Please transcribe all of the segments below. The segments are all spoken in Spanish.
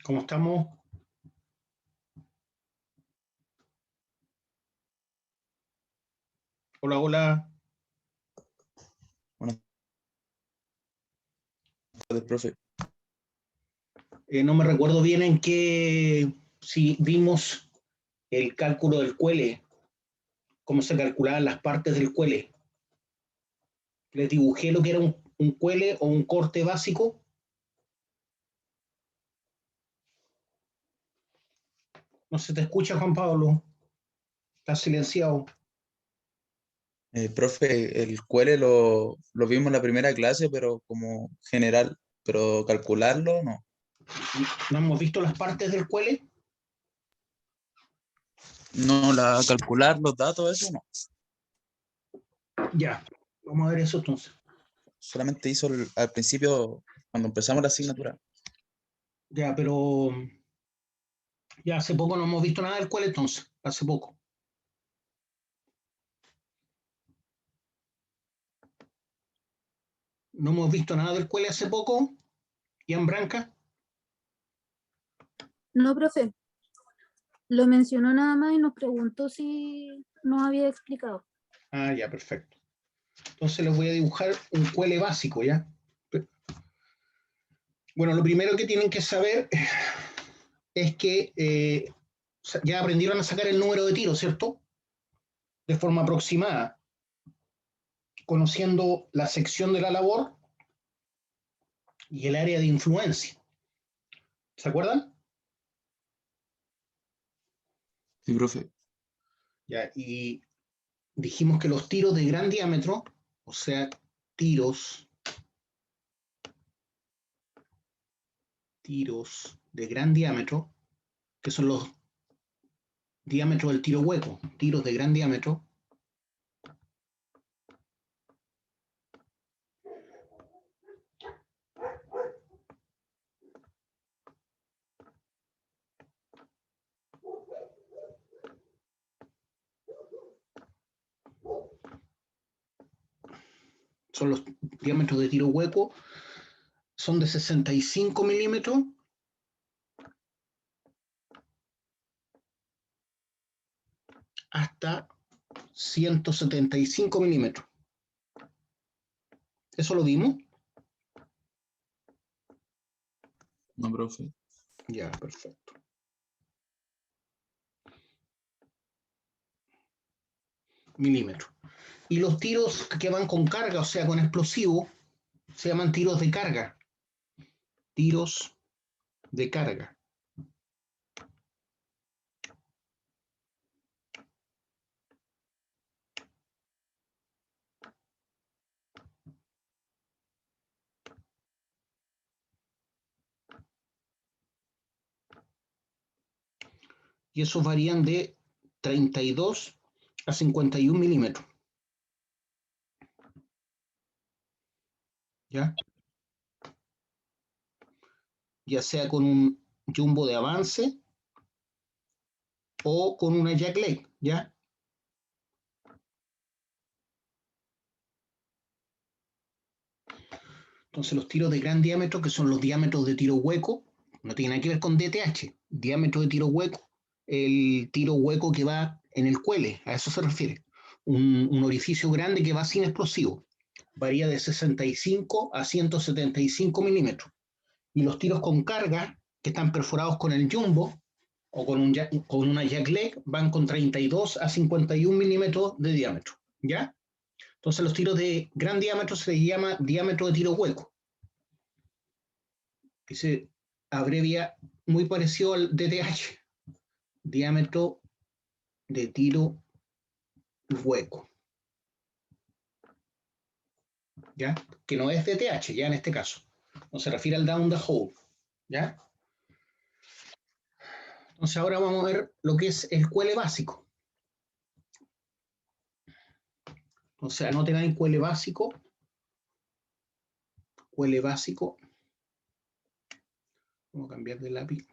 ¿Cómo estamos? Hola, hola. Buenas tardes, profe. No me recuerdo bien en qué, si vimos el cálculo del cuele, cómo se calculaban las partes del cuele. Les dibujé lo que era un cuele o un corte básico. No se te escucha, Juan Pablo. Estás silenciado. Profe, el cuele lo vimos en la primera clase, pero como general, pero calcularlo no. ¿No hemos visto las partes del cuele? No, calcular los datos, eso no. Ya, vamos a ver eso entonces. Solamente hizo al principio, cuando empezamos la asignatura. Ya, pero ya hace poco no hemos visto nada del cuele entonces, hace poco. No hemos visto nada del cuele hace poco, Ian Branca. No, profe. Lo mencionó nada más y nos preguntó si nos había explicado. Ah, ya, perfecto. Entonces les voy a dibujar un cuele básico, ¿ya? Bueno, lo primero que tienen que saber es que ya aprendieron a sacar el número de tiro, ¿cierto? De forma aproximada, conociendo la sección de la labor y el área de influencia. ¿Se acuerdan? Sí, profe. Ya, y dijimos que los tiros de gran diámetro, o sea, tiros de gran diámetro, que son los diámetros del tiro hueco, tiros de gran diámetro, son los diámetros de tiro hueco, son de 65 milímetros hasta 175 milímetros. ¿Eso lo vimos? No, profe. Ya, perfecto. Milímetros. Y los tiros que van con carga, o sea, con explosivo, se llaman tiros de carga. Tiros de carga. Y esos varían de 32 a 51 milímetros. ¿Ya? Ya sea con un jumbo de avance o con una jack leg, ¿ya? Entonces los tiros de gran diámetro, que son los diámetros de tiro hueco, no tiene nada que ver con DTH, diámetro de tiro hueco, el tiro hueco que va en el cuele, a eso se refiere. Un orificio grande que va sin explosivo, varía de 65 a 175 milímetros. Y los tiros con carga, que están perforados con el jumbo o con una jack leg, van con 32 a 51 milímetros de diámetro, ¿ya? Entonces los tiros de gran diámetro se les llama diámetro de tiro hueco, que se abrevia muy parecido al DTH, diámetro de tiro hueco, ¿ya? Que no es DTH, ya en este caso. No se refiere al down the hole, ¿ya? Entonces ahora vamos a ver lo que es el cuele básico. Entonces anoten ahí cuele básico. Cuele básico. Vamos a cambiar de lápiz.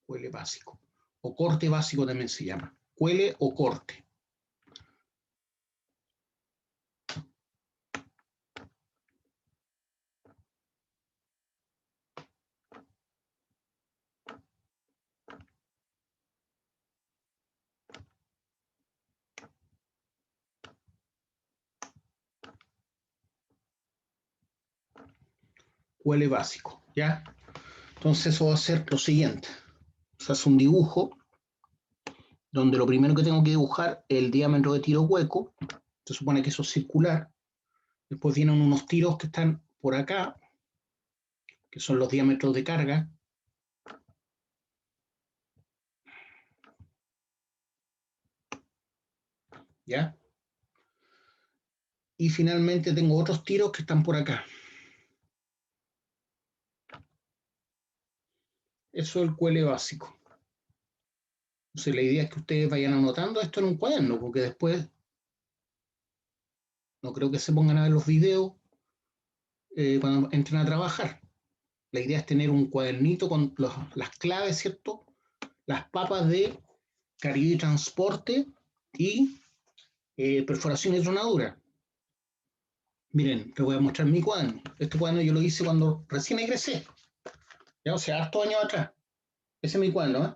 Cuele básico. O corte básico también se llama. Cuele o corte. QL básico, ¿ya? Entonces eso va a ser lo siguiente. Se hace un dibujo donde lo primero que tengo que dibujar es el diámetro de tiro hueco. Se supone que eso es circular. Después vienen unos tiros que están por acá, que son los diámetros de carga. ¿Ya? Y finalmente tengo otros tiros que están por acá. Eso es el QL básico. Entonces la idea es que ustedes vayan anotando esto en un cuaderno, porque después no creo que se pongan a ver los videos cuando entren a trabajar. La idea es tener un cuadernito con las claves, ¿cierto? Las papas de carga y transporte y perforación y tronadura. Miren, les voy a mostrar mi cuaderno. Este cuaderno yo lo hice cuando recién egresé. Ya, o sea, hartos años atrás. Ese es mi cuaderno, ¿eh?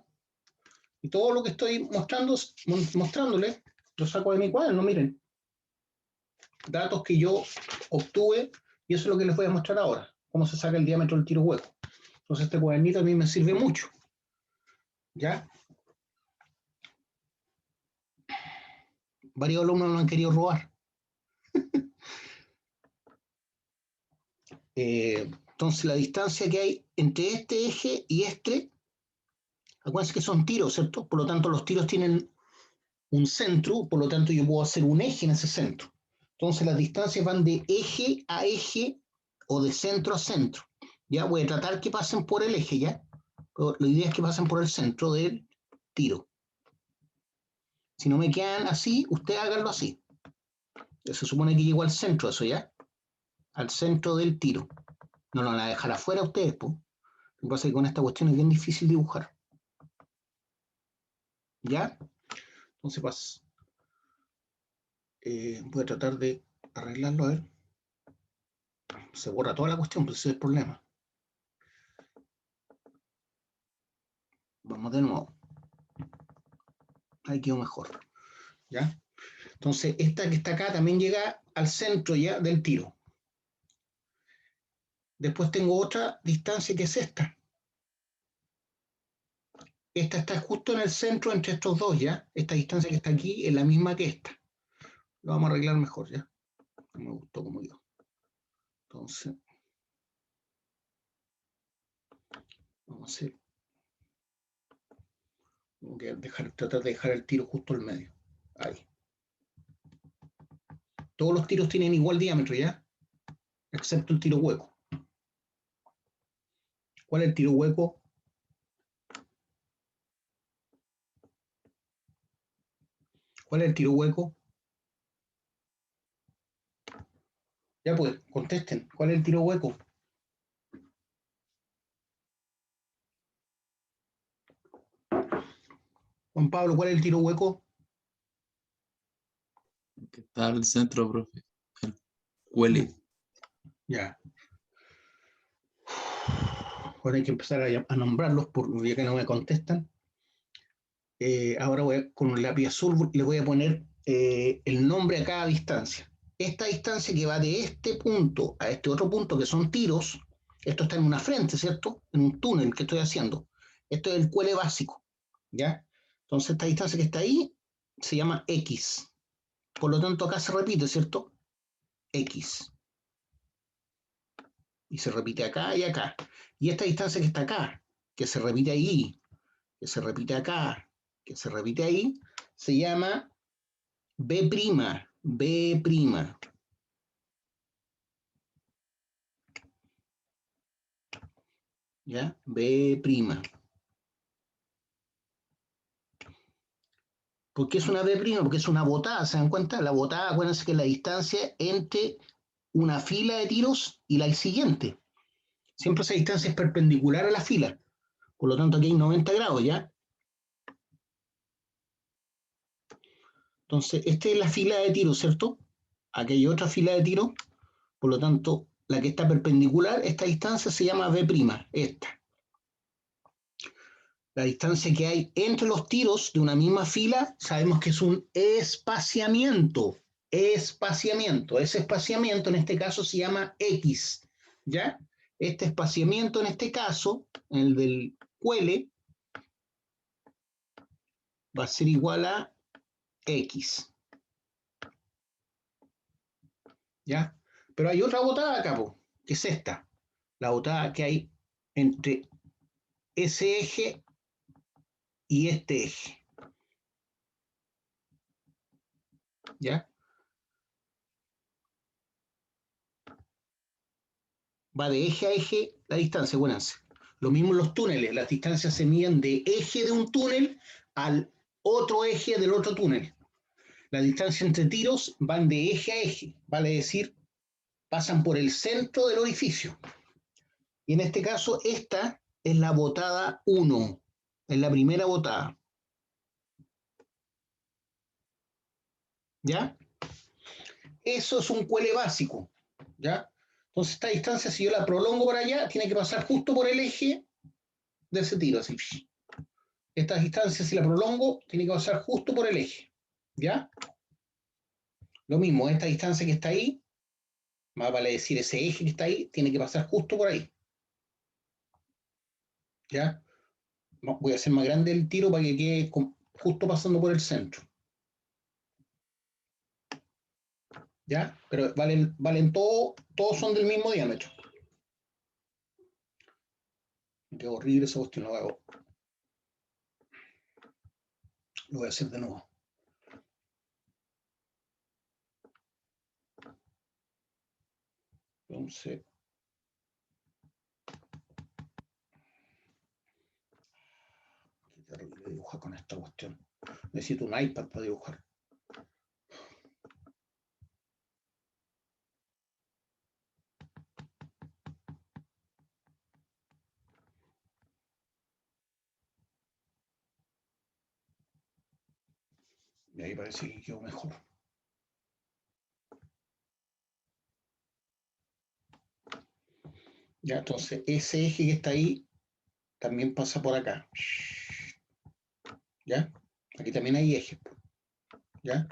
Y todo lo que estoy mostrándoles, lo saco de mi cuaderno, miren. Datos que yo obtuve, y eso es lo que les voy a mostrar ahora. Cómo se saca el diámetro del tiro hueco. Entonces este cuadernito a mí me sirve mucho. ¿Ya? Varios alumnos lo han querido robar. Entonces la distancia que hay entre este eje y este, acuérdense que son tiros, ¿cierto? Por lo tanto los tiros tienen un centro, por lo tanto yo puedo hacer un eje en ese centro. Entonces las distancias van de eje a eje o de centro a centro. Ya voy a tratar que pasen por el eje, ¿ya? Pero la idea es que pasen por el centro del tiro. Si no me quedan así, ustedes háganlo así. Se supone que llego al centro de eso, ¿ya? Al centro del tiro. No lo van a dejar afuera ustedes, pues. Lo que pasa es que con esta cuestión es bien difícil dibujar. ¿Ya? Entonces voy a tratar de arreglarlo, a ver. Se borra toda la cuestión, pues ese es el problema. Vamos de nuevo. Ahí quedó mejor. ¿Ya? Entonces, esta que está acá también llega al centro ya del tiro. Después tengo otra distancia que es esta. Esta está justo en el centro entre estos dos, ¿ya? Esta distancia que está aquí es la misma que esta. Lo vamos a arreglar mejor, ¿ya? No me gustó como yo. Entonces, vamos a hacer. Tengo que tratar de dejar el tiro justo al medio. Ahí. Todos los tiros tienen igual diámetro, ¿ya? Excepto el tiro hueco. ¿Cuál es el tiro hueco? ¿Cuál es el tiro hueco? Ya pues, contesten. ¿Cuál es el tiro hueco? Juan Pablo, ¿cuál es el tiro hueco? Que está al centro, profe. El QL. Ya. Ahora hay que empezar a nombrarlos porque ya que no me contestan. Ahora con un lápiz azul le voy a poner el nombre a cada distancia. Esta distancia que va de este punto a este otro punto, que son tiros, esto está en una frente, ¿cierto? En un túnel que estoy haciendo. Esto es el QL básico, ¿ya? Entonces esta distancia que está ahí se llama X. Por lo tanto acá se repite, ¿cierto? X. Y se repite acá y acá. Y esta distancia que está acá, que se repite ahí, que se repite acá, que se repite ahí, se llama B', B'. ¿Ya? B'. ¿Por qué es una B'? Porque es una botada, ¿se dan cuenta? La botada, acuérdense que es la distancia entre una fila de tiros y la siguiente. Siempre esa distancia es perpendicular a la fila. Por lo tanto, aquí hay 90 grados, ¿ya? Entonces, esta es la fila de tiro, ¿cierto? Aquí hay otra fila de tiro. Por lo tanto, la que está perpendicular, esta distancia se llama B', esta. La distancia que hay entre los tiros de una misma fila, sabemos que es un espaciamiento. Ese espaciamiento en este caso se llama X, ¿ya? Este espaciamiento en este caso, el del cuele, va a ser igual a X. ¿Ya? Pero hay otra botada acá, po, que es esta. La botada que hay entre ese eje y este eje. ¿Ya? Va de eje a eje la distancia, acuérdense. Lo mismo en los túneles, las distancias se miden de eje de un túnel al otro eje del otro túnel. La distancia entre tiros van de eje a eje, vale decir, pasan por el centro del orificio. Y en este caso, esta es la botada 1, es la primera botada. ¿Ya? Eso es un cuele básico. ¿Ya? Entonces, esta distancia, si yo la prolongo para allá, tiene que pasar justo por el eje de ese tiro. Así. Esta distancia, si la prolongo, tiene que pasar justo por el eje. ¿Ya? Lo mismo, esta distancia que está ahí, más vale decir ese eje que está ahí, tiene que pasar justo por ahí. ¿Ya? Voy a hacer más grande el tiro para que quede justo pasando por el centro. ¿Ya? Pero valen todos son del mismo diámetro. Qué horrible esa cuestión, lo hago. Lo voy a hacer de nuevo. Entonces, qué terrible dibujar con esta cuestión. Necesito un iPad para dibujar. Y ahí parece que quedó mejor. Ya, entonces ese eje que está ahí también pasa por acá. ¿Ya? Aquí también hay ejes. ¿Ya?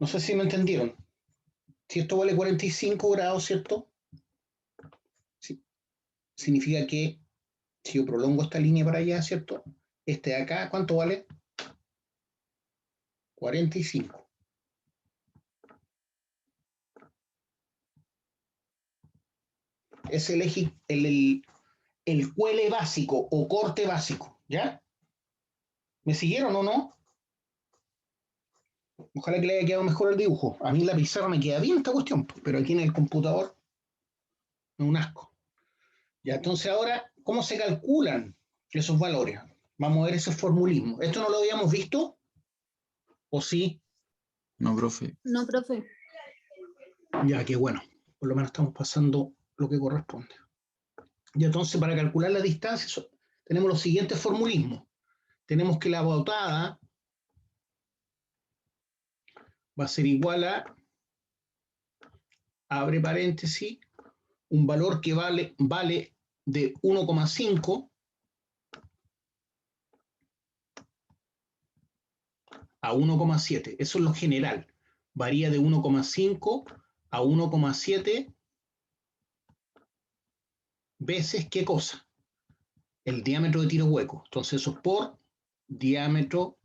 No sé si me entendieron. Si esto vale 45 grados, ¿cierto? Sí. Significa que si yo prolongo esta línea para allá, ¿cierto? Este de acá, ¿cuánto vale? 45. Es el eje, el cuele básico o corte básico, ¿ya? ¿Me siguieron o no? Ojalá que le haya quedado mejor el dibujo. A mí en la pizarra me queda bien esta cuestión, pero aquí en el computador es un asco. Ya, entonces ahora, ¿cómo se calculan esos valores? Vamos a ver ese formulismo. ¿Esto no lo habíamos visto? ¿O sí? No, profe. No, profe. Ya, qué bueno. Por lo menos estamos pasando lo que corresponde. Y entonces, para calcular la distancia, tenemos los siguientes formulismos. Tenemos que la botada va a ser igual a, abre paréntesis, un valor que vale de 1,5 a 1,7. Eso es lo general. Varía de 1,5 a 1,7 veces, ¿qué cosa? El diámetro de tiro hueco. Entonces eso es por diámetro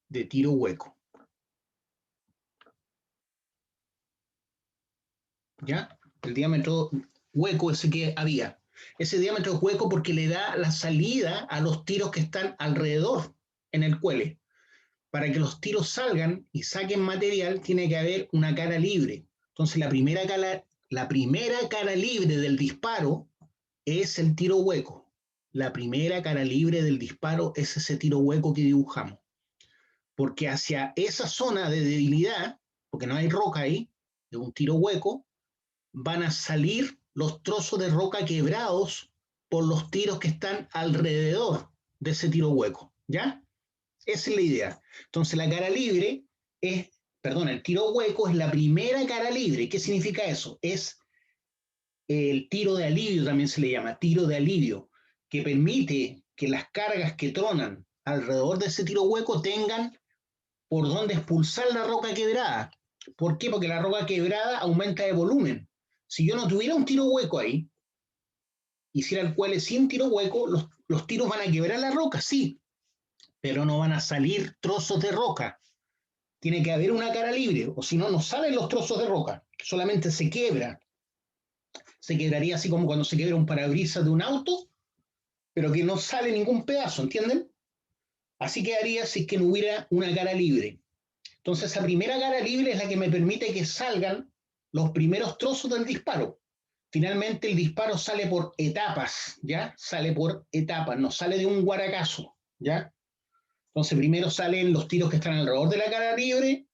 de tiro hueco. ¿Ya? El diámetro hueco ese que había. Ese diámetro es hueco porque le da la salida a los tiros que están alrededor en el cuele. Para que los tiros salgan y saquen material, tiene que haber una cara libre. Entonces, la primera cara libre del disparo es el tiro hueco. La primera cara libre del disparo es ese tiro hueco que dibujamos. Porque hacia esa zona de debilidad, porque no hay roca ahí, de un tiro hueco, van a salir los trozos de roca quebrados por los tiros que están alrededor de ese tiro hueco. ¿Ya? Esa es la idea. Entonces la cara libre es, perdón, el tiro hueco es la primera cara libre. ¿Qué significa eso? Es el tiro de alivio, también se le llama, tiro de alivio, que permite que las cargas que tronan alrededor de ese tiro hueco tengan por dónde expulsar la roca quebrada. ¿Por qué? Porque la roca quebrada aumenta de volumen. Si yo no tuviera un tiro hueco ahí, hiciera el cuele sin tiro hueco, los tiros van a quebrar la roca, sí, pero no van a salir trozos de roca. Tiene que haber una cara libre, o si no, no salen los trozos de roca, solamente se quiebra. Se quebraría así como cuando se quiebra un parabrisas de un auto, pero que no sale ningún pedazo, ¿entienden? Así quedaría si es que no hubiera una cara libre. Entonces, esa primera cara libre es la que me permite que salgan los primeros trozos del disparo. Finalmente, el disparo sale por etapas, ¿ya? Sale por etapas, no sale de un guaracazo, ¿ya? Entonces, primero salen los tiros que están alrededor de la cara libre,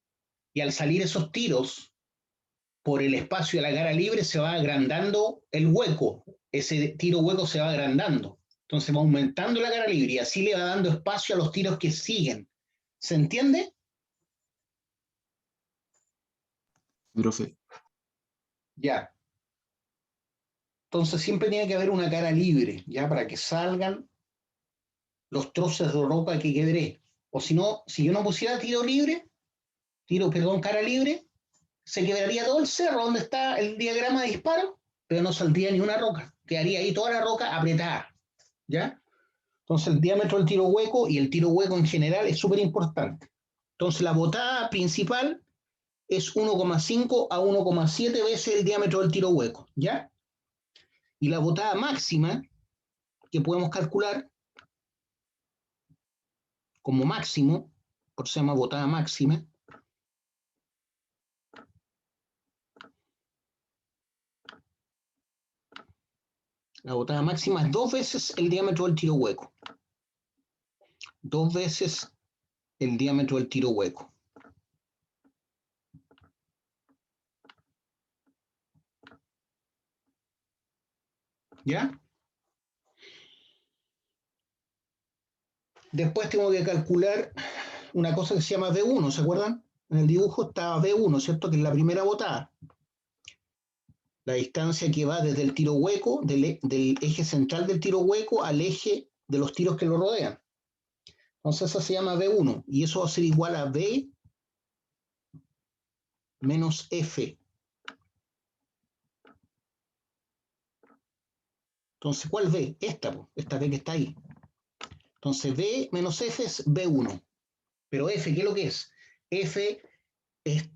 y al salir esos tiros por el espacio de la cara libre se va agrandando el hueco, ese tiro hueco se va agrandando, entonces va aumentando la cara libre y así le va dando espacio a los tiros que siguen. ¿Se entiende? Profe. Ya. Entonces siempre tiene que haber una cara libre, ya, para que salgan los trozos de roca que quebré. O si no, si yo no pusiera cara libre, se quebraría todo el cerro donde está el diagrama de disparo, pero no saldría ni una roca. Quedaría ahí toda la roca apretada, ¿ya? Entonces el diámetro del tiro hueco y el tiro hueco en general es súper importante. Entonces la botada principal es 1,5 a 1,7 veces el diámetro del tiro hueco, ¿ya? Y la botada máxima que podemos calcular como máximo, por eso se llama botada máxima, la botada máxima es 2 veces el diámetro del tiro hueco. 2 veces el diámetro del tiro hueco. ¿Ya? Después tengo que calcular una cosa que se llama V1, ¿se acuerdan? En el dibujo está V1, ¿cierto? Que es la primera botada. La distancia que va desde el tiro hueco, del eje central del tiro hueco al eje de los tiros que lo rodean. Entonces eso se llama V1 y eso va a ser igual a V menos F. Entonces, ¿cuál V? Esta V que está ahí. Entonces, V menos F es V1. Pero F, ¿qué es lo que es? F es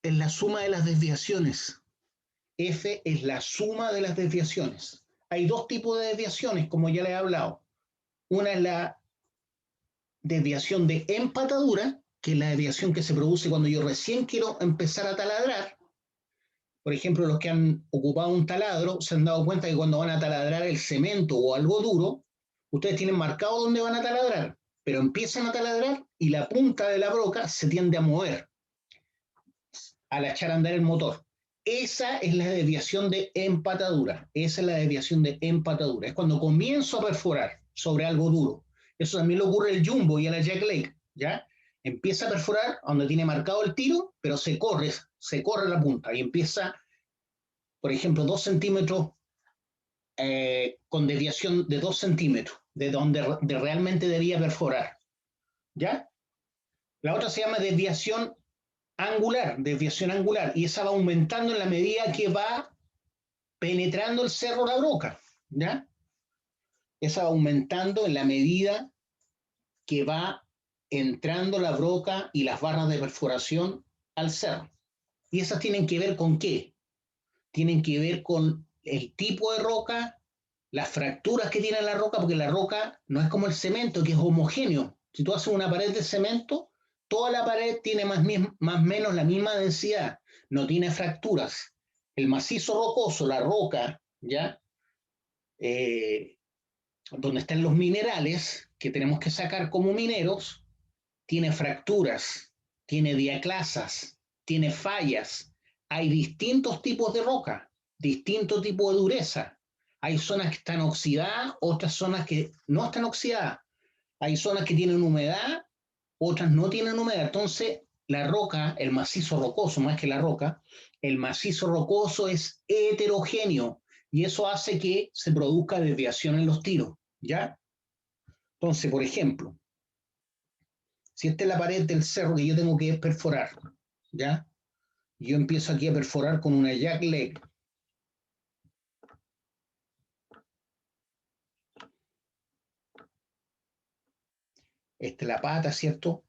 la suma de las desviaciones. F es la suma de las desviaciones. Hay dos tipos de desviaciones, como ya les he hablado. Una es la desviación de empatadura, que es la desviación que se produce cuando yo recién quiero empezar a taladrar. Por ejemplo, los que han ocupado un taladro se han dado cuenta que cuando van a taladrar el cemento o algo duro, ustedes tienen marcado dónde van a taladrar, pero empiezan a taladrar y la punta de la broca se tiende a mover al echar a andar el motor. Esa es la desviación de empatadura. Esa es la desviación de empatadura. Es cuando comienzo a perforar sobre algo duro. Eso también le ocurre al Jumbo y a la Jack Lake, ¿ya? Empieza a perforar donde tiene marcado el tiro, pero se corre la punta y empieza, por ejemplo, 2 centímetros con desviación de 2 centímetros de donde realmente debía perforar, ¿ya? La otra se llama desviación angular, y esa va aumentando en la medida que va penetrando el cerro la broca, ¿ya? Esa va aumentando en la medida que va entrando la broca y las barras de perforación al cerro. ¿Y esas tienen que ver con qué? Tienen que ver con el tipo de roca, las fracturas que tiene la roca, porque la roca no es como el cemento, que es homogéneo. Si tú haces una pared de cemento, toda la pared tiene más o menos la misma densidad, no tiene fracturas. El macizo rocoso, la roca, ¿ya? Donde están los minerales que tenemos que sacar como mineros, tiene fracturas, tiene diaclasas, tiene fallas. Hay distintos tipos de roca, distintos tipos de dureza. Hay zonas que están oxidadas, otras zonas que no están oxidadas. Hay zonas que tienen humedad, otras no tienen humedad. Entonces, la roca, el macizo rocoso, más que la roca, el macizo rocoso es heterogéneo y eso hace que se produzca desviación en los tiros, ¿ya? Entonces, por ejemplo, si esta es la pared del cerro que yo tengo que perforar, ¿ya? Yo empiezo aquí a perforar con una jack leg, Esta es la pata, ¿cierto?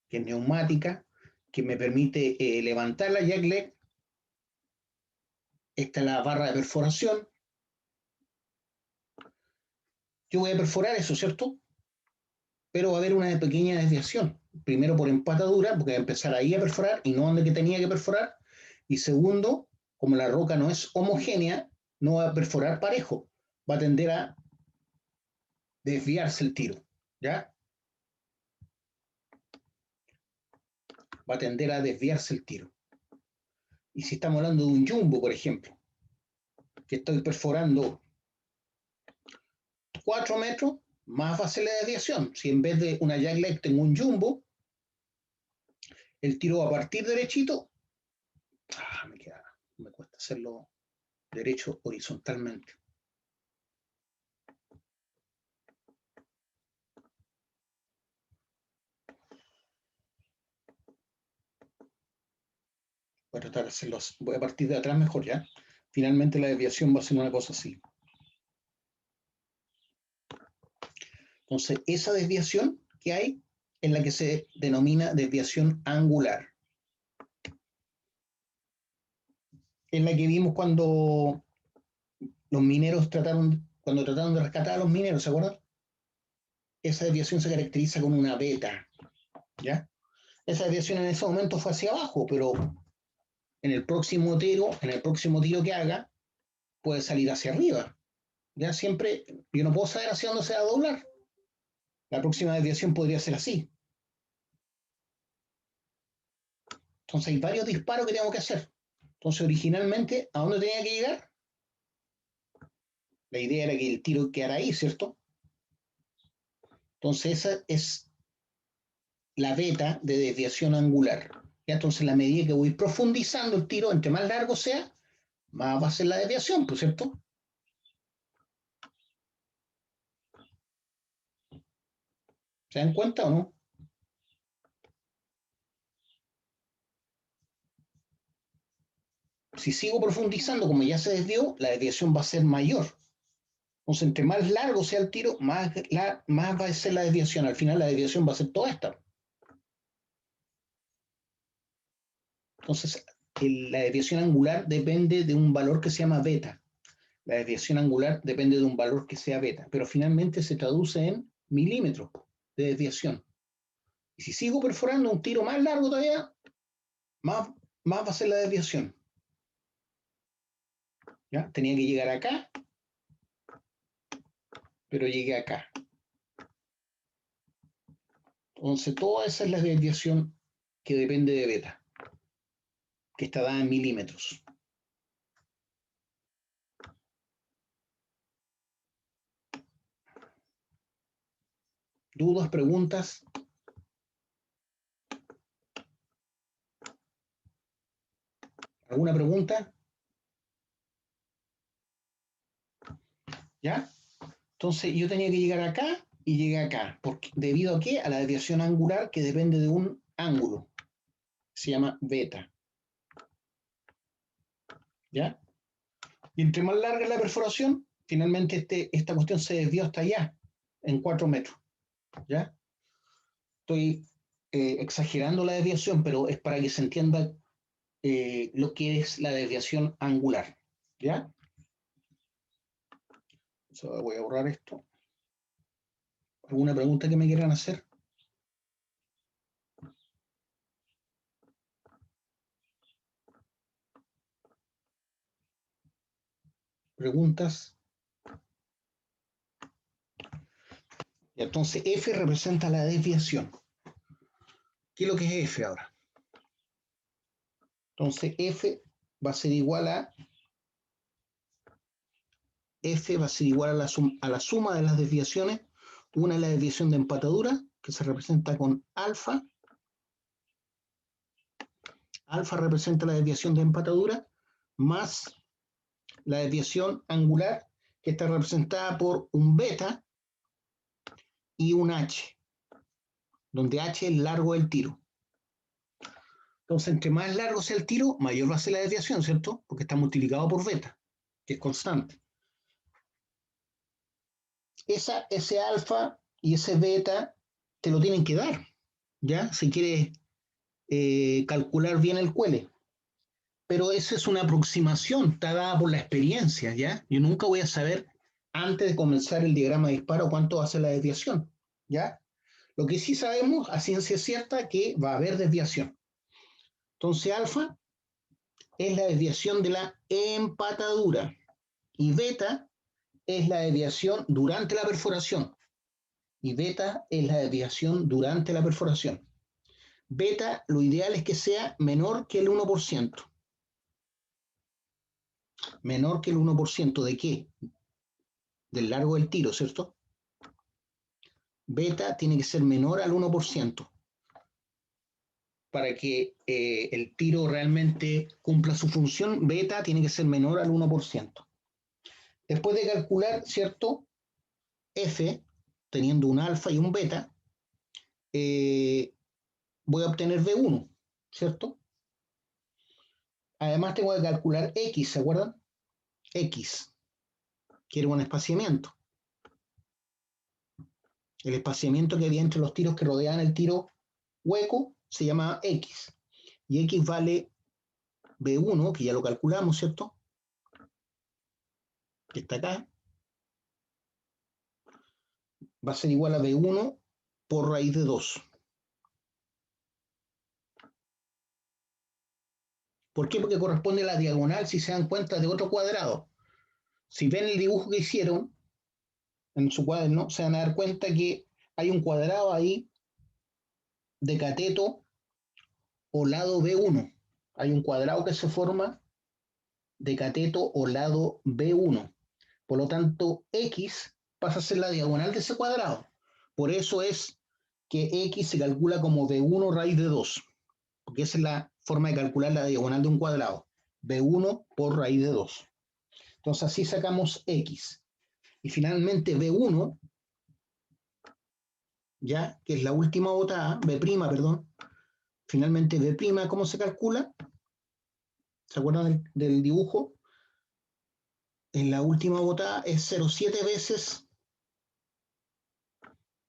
Que es neumática, que me permite levantar la jack leg. Esta es la barra de perforación. Yo voy a perforar eso, ¿cierto? Pero va a haber una pequeña desviación. Primero por empatadura, porque voy a empezar ahí a perforar y no donde que tenía que perforar. Y segundo, como la roca no es homogénea, no va a perforar parejo. Va a tender a desviarse el tiro, ¿ya? Va a tender a desviarse el tiro. Y si estamos hablando de un jumbo, por ejemplo, que estoy perforando 4 metros, más va a ser la desviación. Si en vez de una jack leg tengo un jumbo, el tiro va a partir derechito. Me cuesta hacerlo derecho horizontalmente. Voy a tratar de hacerlo, voy a partir de atrás mejor ya. Finalmente la desviación va a ser una cosa así. Entonces, esa desviación que hay es la que se denomina desviación angular. Es la que vimos cuando los mineros trataron de rescatar a los mineros, ¿se acuerdan? Esa desviación se caracteriza con una beta, ¿ya? Esa desviación en ese momento fue hacia abajo, pero en el próximo tiro que haga, puede salir hacia arriba. Ya siempre, yo no puedo saber hacia dónde se va a doblar. La próxima desviación podría ser así. Entonces hay varios disparos que tengo que hacer. Entonces originalmente, ¿a dónde tenía que llegar? La idea era que el tiro quedara ahí, ¿cierto? Entonces esa es la beta de desviación angular. ¿Ya? Entonces la medida que voy profundizando el tiro, entre más largo sea, más va a ser la desviación, ¿pues cierto? ¿Se dan cuenta o no? Si sigo profundizando, como ya se desvió, la desviación va a ser mayor. Entonces, entre más largo sea el tiro, más va a ser la desviación. Al final, la desviación va a ser toda esta. Entonces, la desviación angular depende de un valor que se llama beta. La desviación angular depende de un valor que sea beta, pero finalmente se traduce en milímetros de desviación. Y si sigo perforando un tiro más largo todavía, más va a ser la desviación. ¿Ya? Tenía que llegar acá, pero llegué acá. Entonces, toda esa es la desviación que depende de beta, que está dada en milímetros. ¿Dudas, preguntas? ¿Alguna pregunta? ¿Ya? Entonces yo tenía que llegar acá y llegué acá. ¿Debido a qué? A la desviación angular que depende de un ángulo. Se llama beta. ¿Ya? Y entre más larga es la perforación, finalmente esta cuestión se desvió hasta allá, en 4 metros. ¿Ya? Estoy exagerando la desviación, pero es para que se entienda lo que es la desviación angular. ¿Ya? Voy a borrar esto. ¿Alguna pregunta que me quieran hacer? ¿Preguntas? Y entonces F representa la desviación. ¿Qué es lo que es F ahora? Entonces F va a ser igual a la suma de las desviaciones. Una es la desviación de empatadura, que se representa con alfa. Alfa representa la desviación de empatadura, más la desviación angular, que está representada por un beta y un H, donde H es el largo del tiro. Entonces, entre más largo sea el tiro, mayor va a ser la desviación, ¿cierto? Porque está multiplicado por beta, que es constante. Ese alfa y ese beta te lo tienen que dar, ¿ya? Si quieres calcular bien el cuele. Pero esa es una aproximación, está dada por la experiencia, ¿ya? Yo nunca voy a saber, antes de comenzar el diagrama de disparo, cuánto va a ser la desviación, ¿ya? Lo que sí sabemos a ciencia cierta que va a haber desviación. Entonces, alfa es la desviación de la empatadura y beta es la desviación durante la perforación. Y beta es la desviación durante la perforación. Beta, lo ideal es que sea menor que el 1%. Menor que el 1%, ¿de qué? Del largo del tiro, ¿cierto? Beta tiene que ser menor al 1% para que el tiro realmente cumpla su función. Beta tiene que ser menor al 1%. Después de calcular, ¿cierto? F, teniendo un alfa y un beta, voy a obtener B1, ¿cierto? Además tengo que calcular X, ¿se acuerdan? X, que era un espaciamiento. El espaciamiento que había entre los tiros que rodeaban el tiro hueco se llama X. Y X vale B1, que ya lo calculamos, ¿cierto? Que está acá. Va a ser igual a B1 por raíz de 2. ¿Por qué? Porque corresponde a la diagonal, si se dan cuenta, de otro cuadrado. Si ven el dibujo que hicieron en su cuaderno, se van a dar cuenta que hay un cuadrado ahí de cateto o lado B1. Hay un cuadrado que se forma de cateto o lado B1. Por lo tanto, X pasa a ser la diagonal de ese cuadrado. Por eso es que X se calcula como B1 raíz de 2, porque esa es la forma de calcular la diagonal de un cuadrado. B1 por raíz de 2. Entonces así sacamos X. Y finalmente B1, ya, que es la última botada, B', perdón. Finalmente B', ¿cómo se calcula? ¿Se acuerdan del dibujo? En la última botada es 0,7 veces,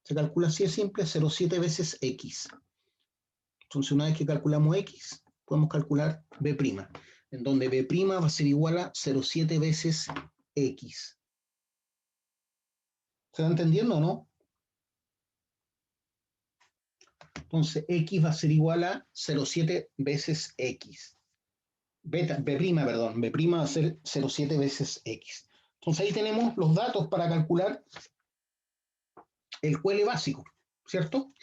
se calcula así de simple, 0,7 veces X. Entonces una vez que calculamos X, podemos calcular B', en donde B' va a ser igual a 0,7 veces X. ¿Se va entendiendo o no? Entonces X va a ser igual a 0,7 veces X. B', perdón, B' va a ser 0,7 veces X. Entonces ahí tenemos los datos para calcular el QL básico, ¿cierto?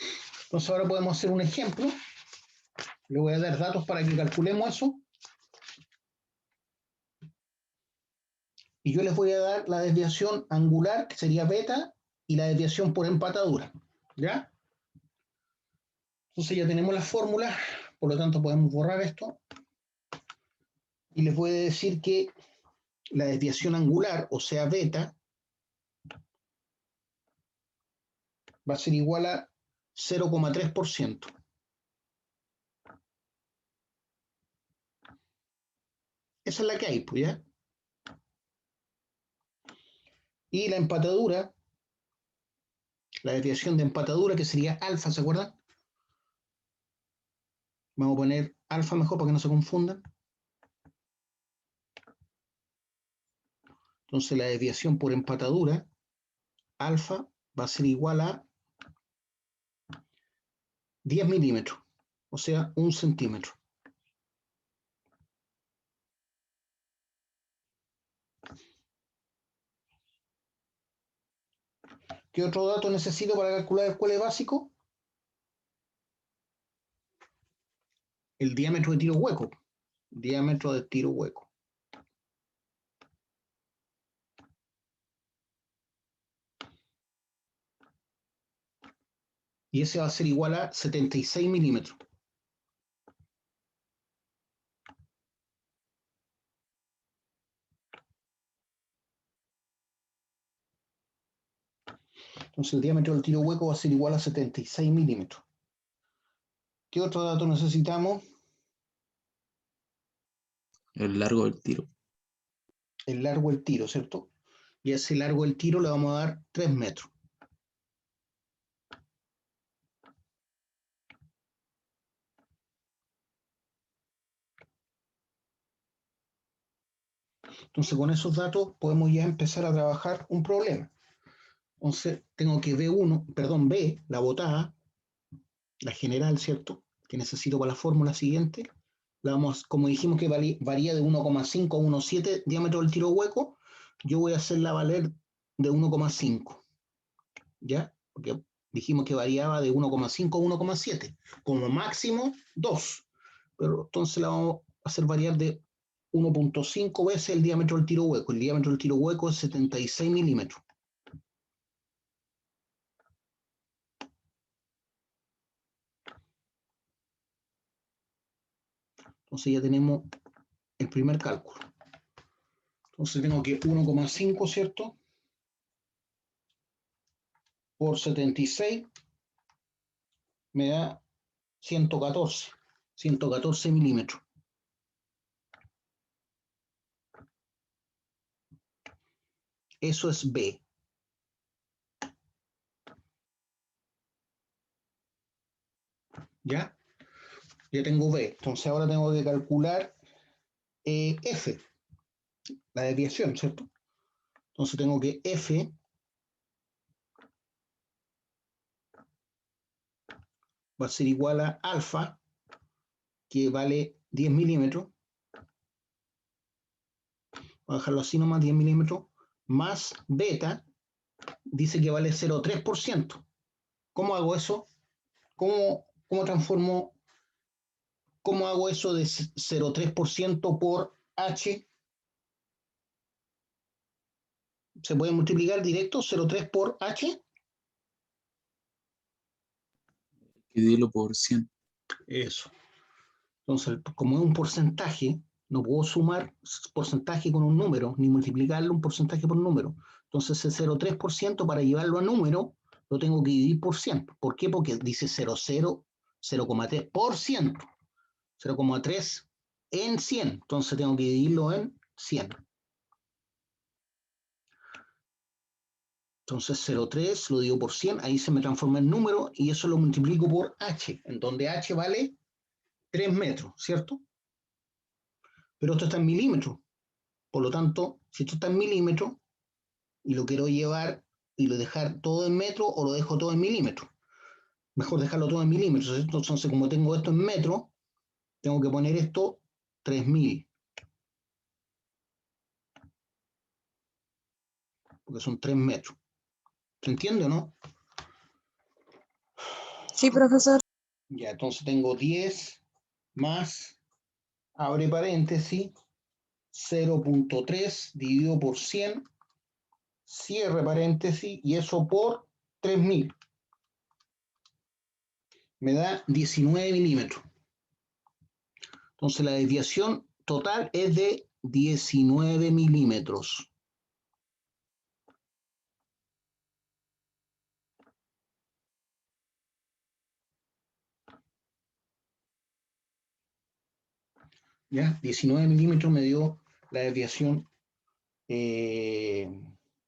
Entonces ahora podemos hacer un ejemplo. Le voy a dar datos para que calculemos eso. Y yo les voy a dar la desviación angular, que sería beta, y la desviación por empatadura. ¿Ya? Entonces ya tenemos las fórmulas, por lo tanto podemos borrar esto. Y les voy a decir que la desviación angular, o sea beta, va a ser igual a 0,3%. Esa es la que hay, pues, ¿ya? Y la empatadura, la desviación de empatadura, que sería alfa, ¿se acuerdan? Vamos a poner alfa mejor para que no se confundan. Entonces la desviación por empatadura, alfa, va a ser igual a 10 milímetros, o sea, 1 centímetro. ¿Qué otro dato necesito para calcular el QL básico? El diámetro de tiro hueco. Diámetro de tiro hueco. Y ese va a ser igual a 76 milímetros. Entonces el diámetro del tiro hueco va a ser igual a 76 milímetros. ¿Qué otro dato necesitamos? El largo del tiro. El largo del tiro, ¿cierto? Y a ese largo del tiro le vamos a dar 3 metros. Entonces, con esos datos podemos ya empezar a trabajar un problema. Entonces, tengo que B, la botada, la general, ¿cierto? Que necesito para la fórmula siguiente. Como dijimos que varía de 1,5 a 1,7 diámetro del tiro hueco, yo voy a hacerla valer de 1,5, ¿ya? Porque dijimos que variaba de 1,5 a 1,7, como máximo 2, pero entonces la vamos a hacer variar de 1,5 veces el diámetro del tiro hueco. El diámetro del tiro hueco es 76 milímetros. Entonces ya tenemos el primer cálculo. Entonces tengo que 1,5, ¿cierto? Por 76 me da 114 milímetros. Eso es B. ¿Ya? Ya tengo B. Entonces ahora tengo que calcular F, la desviación, ¿cierto? Entonces tengo que F va a ser igual a alfa, que vale 10 milímetros. Voy a dejarlo así nomás, 10 milímetros, más beta, dice que vale 0,3%. ¿Cómo hago eso? ¿Cómo transformo? ¿Cómo hago eso de 0,3% por H? ¿Se puede multiplicar directo 0,3 por H? Y dilo por 100. Eso. Entonces, como es un porcentaje, no puedo sumar porcentaje con un número, ni multiplicarlo un porcentaje por un número. Entonces, el 0,3% para llevarlo a número, lo tengo que dividir por 100. ¿Por qué? Porque dice 0,3%. 0,3 en 100. Entonces, tengo que dividirlo en 100. Entonces 0,3 lo divido por 100, ahí se me transforma en número y eso lo multiplico por H, en donde H vale 3 metros, ¿cierto? Pero esto está en milímetros. Por lo tanto, si esto está en milímetros y lo quiero llevar y lo dejar todo en metros o lo dejo todo en milímetros. Mejor dejarlo todo en milímetros. ¿Cierto? Entonces, como tengo esto en metros, tengo que poner esto 3000. Porque son 3 metros. ¿Se entiende o no? Sí, profesor. Ya, entonces tengo 10 más, abre paréntesis, 0,3 dividido por 100, cierre paréntesis, y eso por 3000. Me da 19 milímetros. Entonces la desviación total es de 19 milímetros. ¿Ya? 19 milímetros me dio la desviación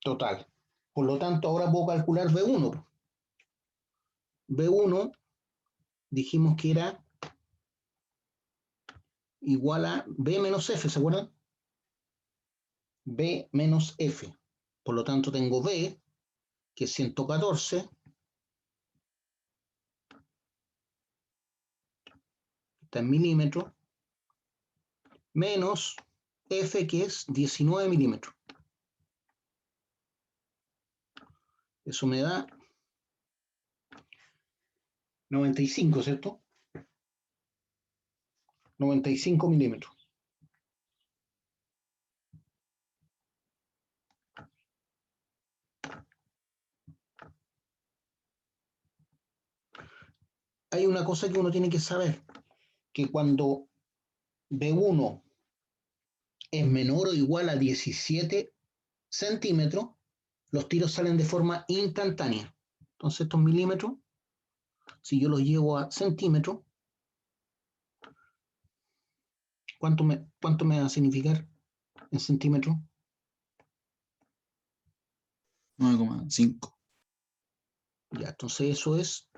total. Por lo tanto, ahora puedo calcular B1. B1 dijimos que era igual a B menos F, ¿se acuerdan? B menos F. Por lo tanto, tengo B, que es 114, está en milímetros, menos F, que es 19 milímetros. Eso me da 95, ¿cierto? 95 milímetros. Hay una cosa que uno tiene que saber, que cuando B1 es menor o igual a 17 centímetros, los tiros salen de forma instantánea. Entonces estos milímetros, si yo los llevo a centímetros, ¿cuánto me va a significar en centímetros? 9,5. Ya, entonces eso es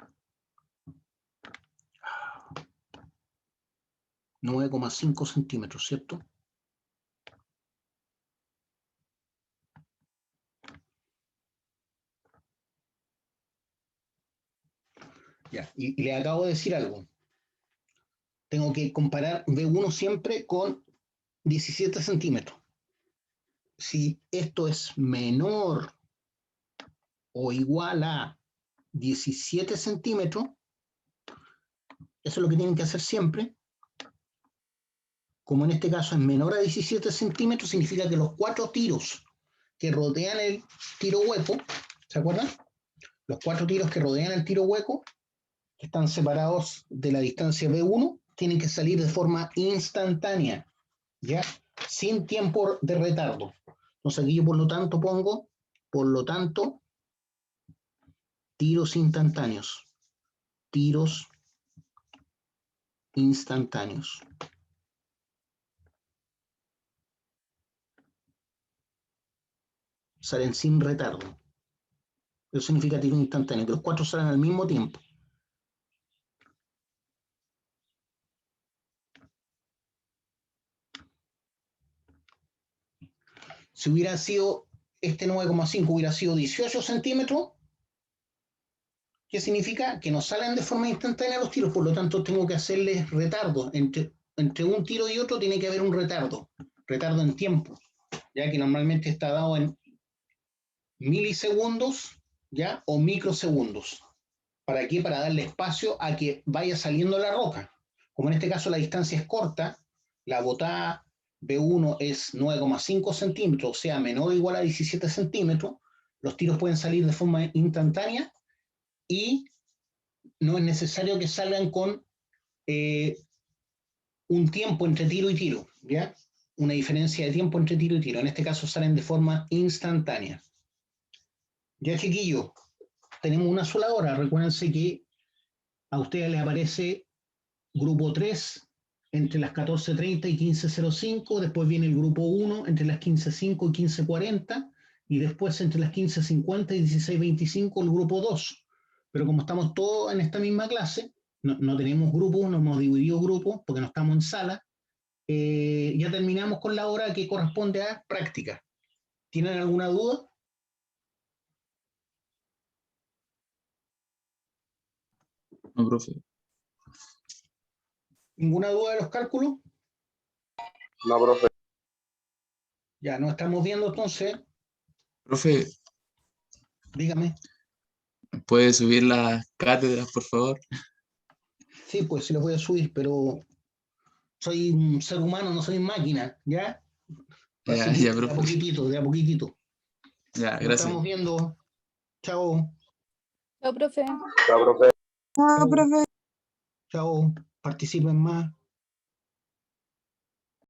9,5 centímetros, ¿cierto? Ya, y le acabo de decir algo. Tengo que comparar B1 siempre con 17 centímetros. Si esto es menor o igual a 17 centímetros, eso es lo que tienen que hacer siempre. Como en este caso es menor a 17 centímetros, significa que los 4 tiros que rodean el tiro hueco, ¿se acuerdan? Los 4 tiros que rodean el tiro hueco, que están separados de la distancia B1, tienen que salir de forma instantánea, ¿ya? Sin tiempo de retardo. Entonces aquí yo por lo tanto pongo, por lo tanto, tiros instantáneos. Tiros instantáneos. Salen sin retardo. Eso significa tiro instantáneo, que los 4 salen al mismo tiempo. Si hubiera sido este 9,5 hubiera sido 18 centímetros, ¿qué significa? Que no salen de forma instantánea los tiros, por lo tanto tengo que hacerles retardo. Entre un tiro y otro tiene que haber un retardo en tiempo, ya que normalmente está dado en milisegundos, ¿ya? O microsegundos. ¿Para qué? Para darle espacio a que vaya saliendo la roca. Como en este caso la distancia es corta, la botada B1 es 9,5 centímetros, o sea, menor o igual a 17 centímetros, los tiros pueden salir de forma instantánea y no es necesario que salgan con un tiempo entre tiro y tiro, ¿ya? Una diferencia de tiempo entre tiro y tiro. En este caso salen de forma instantánea. Ya, chiquillos, tenemos una sola hora. Recuérdense que a ustedes les aparece grupo 3 entre las 14:30 y 15:05, después viene el grupo 1 entre las 15:05 y 15:40, y después entre las 15:50 y 16:25 el grupo 2. Pero como estamos todos en esta misma clase, no tenemos grupos, no hemos dividido grupos porque no estamos en sala, ya terminamos con la hora que corresponde a práctica. ¿Tienen alguna duda? No, profe. ¿Ninguna duda de los cálculos? No, profe. Ya, nos estamos viendo entonces. Profe, Dígame. ¿puede subir las cátedras, por favor? Sí, pues sí los voy a subir, pero soy un ser humano, no soy máquina, ¿ya? Ya, Así que ya, de a profe. poquitito, de a poquitito. Ya, Nos gracias. estamos viendo. Chao. Chao, profe. Chao, profe. Chao. Chao. Participen más.